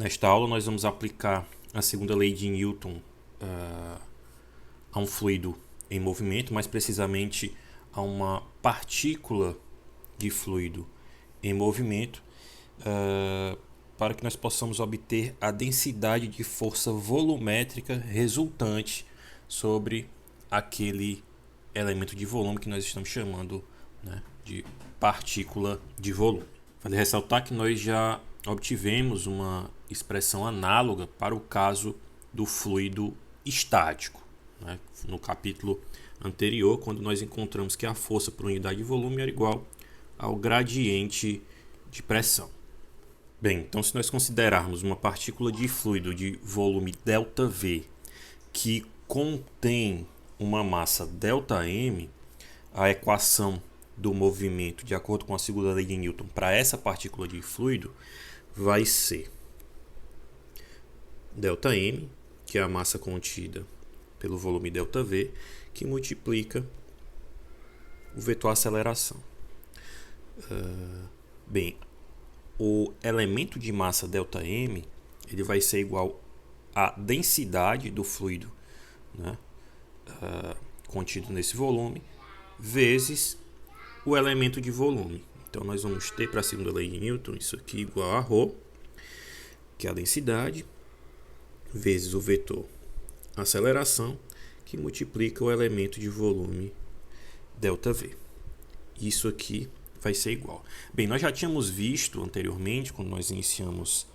Nesta aula nós vamos aplicar a segunda lei de Newton a um fluido em movimento, mais precisamente a uma partícula de fluido em movimento, para que nós possamos obter a densidade de força volumétrica resultante sobre aquele elemento de volume que nós estamos chamando, né, de partícula de volume. Vale ressaltar que nós já obtivemos uma expressão análoga para o caso do fluido estático, né, no capítulo anterior, quando nós encontramos que a força por unidade de volume era igual ao gradiente de pressão. Bem, então se nós considerarmos uma partícula de fluido de volume ΔV que contém uma massa ΔM, a equação do movimento, de acordo com a segunda lei de Newton, para essa partícula de fluido vai ser ΔM, que é a massa contida pelo volume ΔV, que multiplica o vetor aceleração. Bem, o elemento de massa ΔM ele vai ser igual à densidade do fluido, né, contido nesse volume, vezes o elemento de volume. Então nós vamos ter para a segunda lei de Newton isso aqui igual a ρ, que é a densidade, vezes o vetor aceleração, que multiplica o elemento de volume ΔV. Isso aqui vai ser igual. Bem, nós já tínhamos visto anteriormente, quando nós iniciamos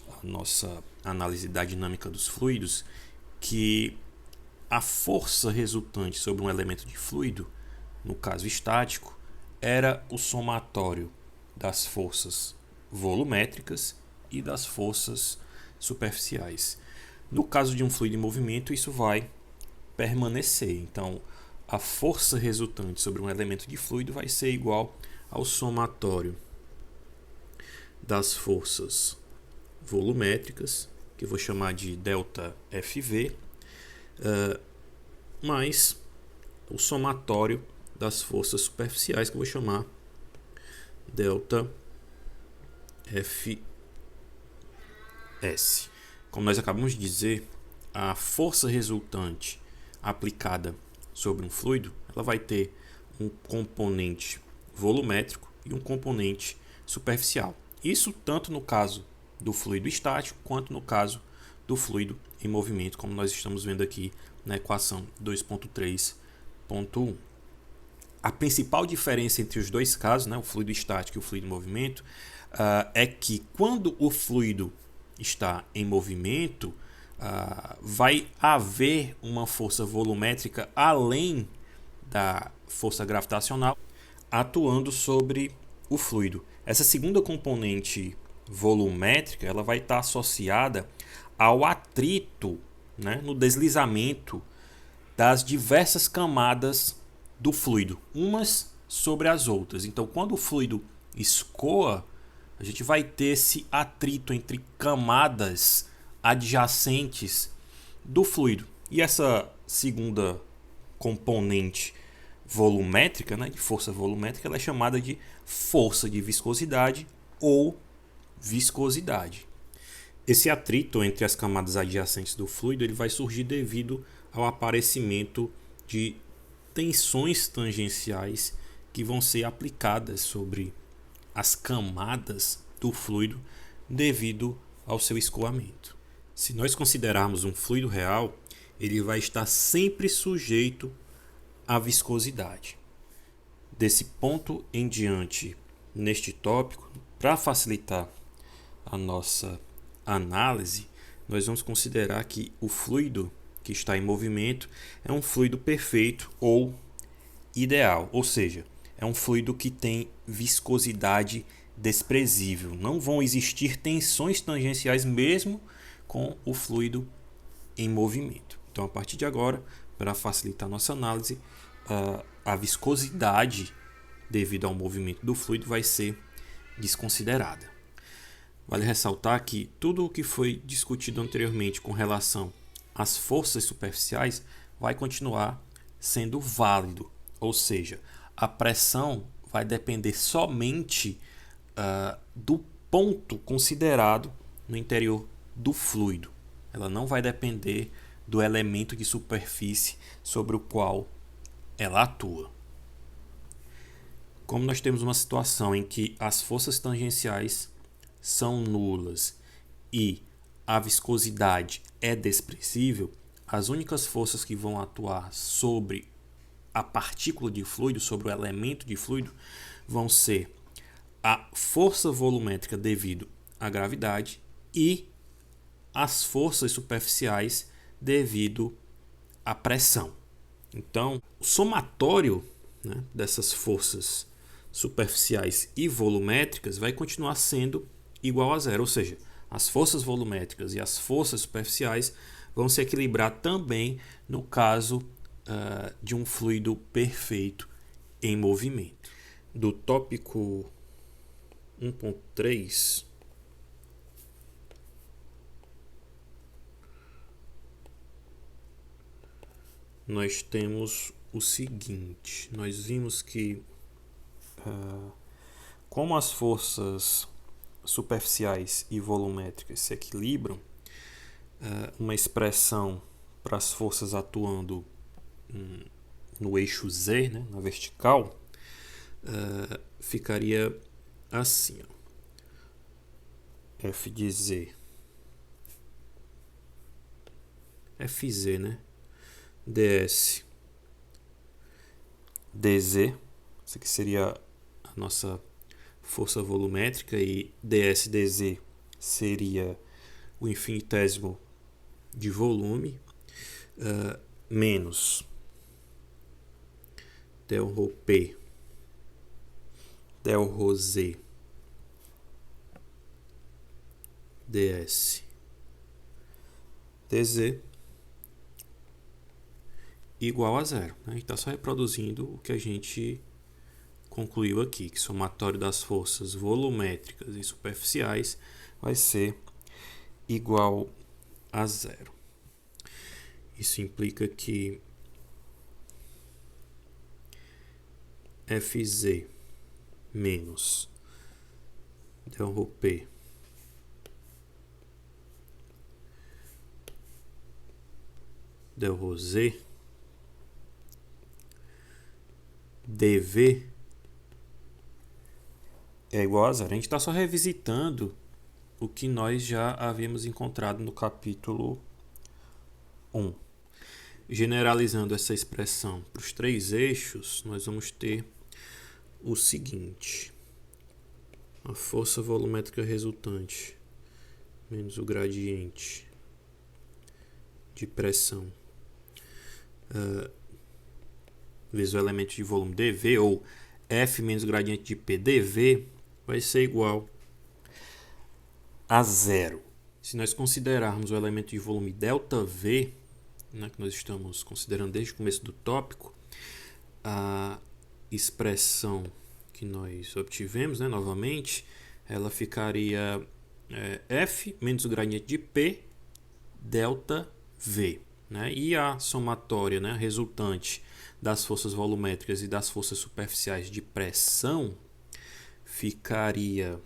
a nossa análise da dinâmica dos fluidos, que a força resultante sobre um elemento de fluido, no caso estático, era o somatório das forças volumétricas e das forças superficiais. No caso de um fluido em movimento, isso vai permanecer. Então, a força resultante sobre um elemento de fluido vai ser igual ao somatório das forças volumétricas, que eu vou chamar de ΔFV, mais o somatório das forças superficiais, que eu vou chamar ΔFS. Como nós acabamos de dizer, a força resultante aplicada sobre um fluido, ela vai ter um componente volumétrico e um componente superficial. Isso tanto no caso do fluido estático quanto no caso do fluido em movimento, como nós estamos vendo aqui na equação 2.3.1. A principal diferença entre os dois casos, né, o fluido estático e o fluido em movimento, é que quando o fluido está em movimento, vai haver uma força volumétrica além da força gravitacional atuando sobre o fluido. Essa segunda componente volumétrica ela vai estar associada ao atrito, né, no deslizamento das diversas camadas do fluido, umas sobre as outras. Então, quando o fluido escoa, a gente vai ter esse atrito entre camadas adjacentes do fluido. E essa segunda componente volumétrica, né, de força volumétrica, ela é chamada de força de viscosidade ou viscosidade. Esse atrito entre as camadas adjacentes do fluido ele vai surgir devido ao aparecimento de tensões tangenciais que vão ser aplicadas sobre as camadas do fluido devido ao seu escoamento. Se nós considerarmos um fluido real, ele vai estar sempre sujeito à viscosidade. Desse ponto em diante, neste tópico, para facilitar a nossa análise, nós vamos considerar que o fluido que está em movimento é um fluido perfeito ou ideal, ou seja, é um fluido que tem viscosidade desprezível. Não vão existir tensões tangenciais mesmo com o fluido em movimento. Então, a partir de agora, para facilitar a nossa análise, a viscosidade devido ao movimento do fluido vai ser desconsiderada. Vale ressaltar que tudo o que foi discutido anteriormente com relação às forças superficiais vai continuar sendo válido, ou seja, a pressão vai depender somente do ponto considerado no interior do fluido. Ela não vai depender do elemento de superfície sobre o qual ela atua. Como nós temos uma situação em que as forças tangenciais são nulas e a viscosidade é desprezível, as únicas forças que vão atuar sobre a partícula de fluido, sobre o elemento de fluido, vão ser a força volumétrica devido à gravidade e as forças superficiais devido à pressão. Então, o somatório, né, dessas forças superficiais e volumétricas vai continuar sendo igual a zero, ou seja, as forças volumétricas e as forças superficiais vão se equilibrar também no caso de um fluido perfeito em movimento. Do tópico 1.3, nós temos o seguinte: nós vimos que como as forças superficiais e volumétricas se equilibram, uma expressão para as forças atuando no eixo Z, né, na vertical, ficaria assim, ó. F de Z, FZ, né? ds dz, isso aqui seria a nossa força volumétrica, e ds dz seria o infinitésimo de volume, menos del rho P, del rho Z, ds dz igual a zero. A gente está só reproduzindo o que a gente concluiu aqui, que o somatório das forças volumétricas e superficiais vai ser igual a zero. Isso implica que Fz menos del rho P del rho Z dV é igual a zero. A gente está só revisitando o que nós já havíamos encontrado no capítulo 1. Generalizando essa expressão para os três eixos, nós vamos ter o seguinte: a força volumétrica resultante menos o gradiente de pressão vezes o elemento de volume dV, ou F menos o gradiente de P dV, vai ser igual a zero. Se nós considerarmos o elemento de volume ΔV, né, que nós estamos considerando desde o começo do tópico, a expressão que nós obtivemos, né, novamente, ela ficaria F menos o gradiente de P ΔV. Né, e a somatória, né, resultante das forças volumétricas e das forças superficiais de pressão ficaria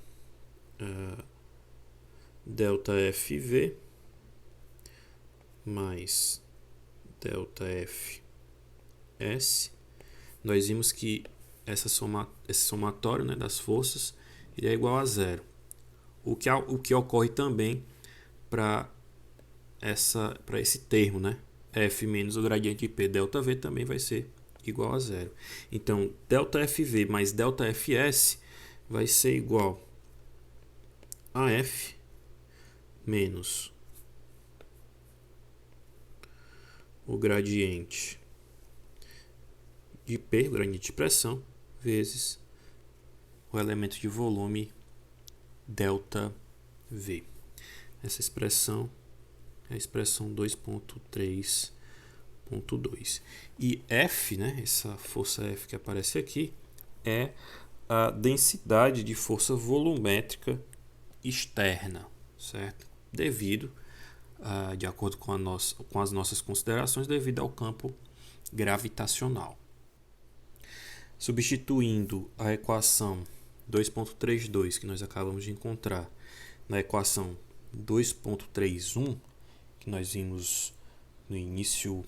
ΔFV mais ΔFS. Nós vimos que esse somatório, né, das forças ele é igual a zero. O que ocorre também para esse termo, né? F menos o gradiente de P ΔV também vai ser igual a zero. Então, ΔFV mais ΔFS vai ser igual a F menos o gradiente de P, o gradiente de pressão, vezes o elemento de volume ΔV. Essa expressão é a expressão 2.3.2. E F, né, essa força F que aparece aqui, é a densidade de força volumétrica externa, certo? Devido, de acordo com as nossas considerações, devido ao campo gravitacional. Substituindo a equação 2.32 que nós acabamos de encontrar na equação 2.31, que nós vimos no início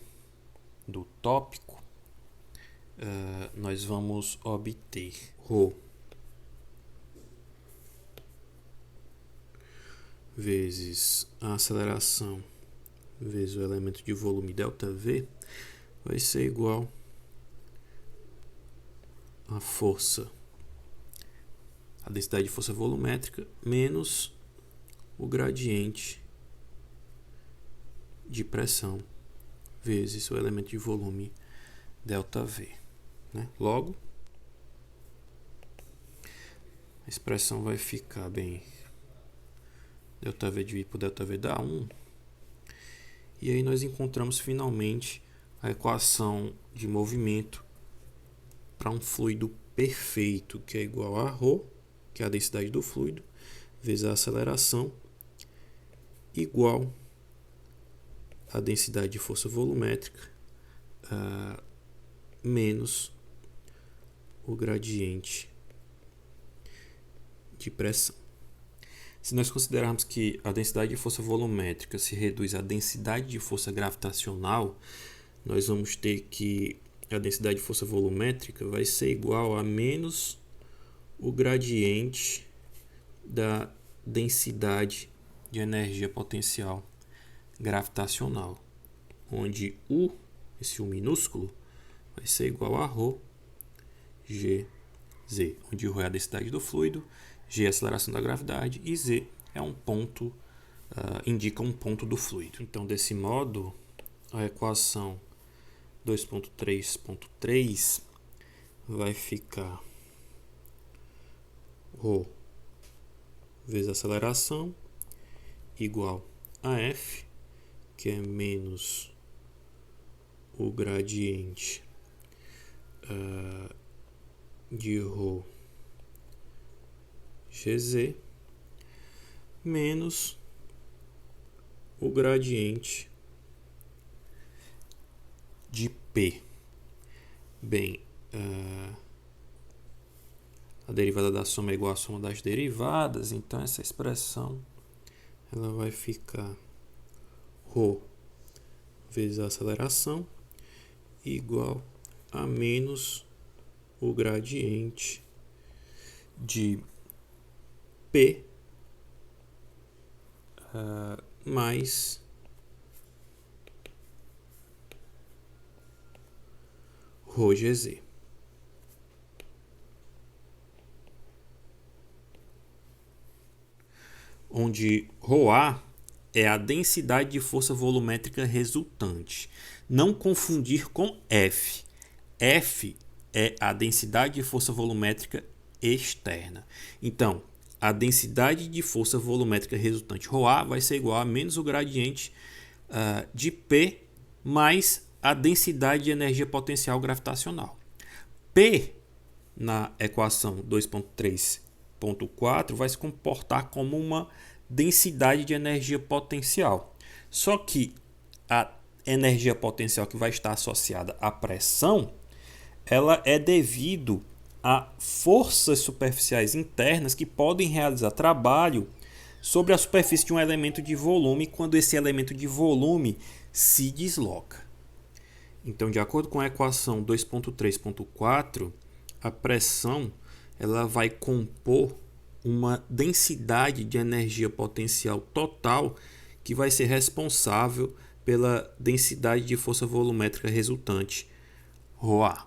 do tópico, nós vamos obter ρ vezes a aceleração vezes o elemento de volume ΔV vai ser igual a força, a densidade de força volumétrica menos o gradiente de pressão vezes o elemento de volume ΔV, né? Logo, a expressão vai ficar bem, ΔV dividido por ΔV dá 1. E aí nós encontramos finalmente a equação de movimento para um fluido perfeito, que é igual a ρ, que é a densidade do fluido, vezes a aceleração, igual a densidade de força volumétrica menos o gradiente de pressão. Se nós considerarmos que a densidade de força volumétrica se reduz à densidade de força gravitacional, nós vamos ter que a densidade de força volumétrica vai ser igual a menos o gradiente da densidade de energia potencial gravitacional, onde esse U minúsculo, vai ser igual a ρ GZ, onde ρ é a densidade do fluido, G é a aceleração da gravidade e Z é um ponto, indica um ponto do fluido. Então, desse modo, a equação 2.3.3 vai ficar ρ vezes a aceleração igual a F, que é menos o gradiente de ρ GZ menos o gradiente de P. Bem, a derivada da soma é igual à soma das derivadas, então essa expressão ela vai ficar ρ vezes a aceleração igual a menos o gradiente de P mais ρ GZ. Onde ρA é a densidade de força volumétrica resultante. Não confundir com F. F é a densidade de força volumétrica externa. Então, a densidade de força volumétrica resultante ρA vai ser igual a menos o gradiente de P mais a densidade de energia potencial gravitacional. P, na equação 2.3.4, vai se comportar como uma densidade de energia potencial. Só que a energia potencial que vai estar associada à pressão, ela é devido a forças superficiais internas que podem realizar trabalho sobre a superfície de um elemento de volume quando esse elemento de volume se desloca. Então, de acordo com a equação 2.3.4, a pressão ela vai compor uma densidade de energia potencial total que vai ser responsável pela densidade de força volumétrica resultante, ρA.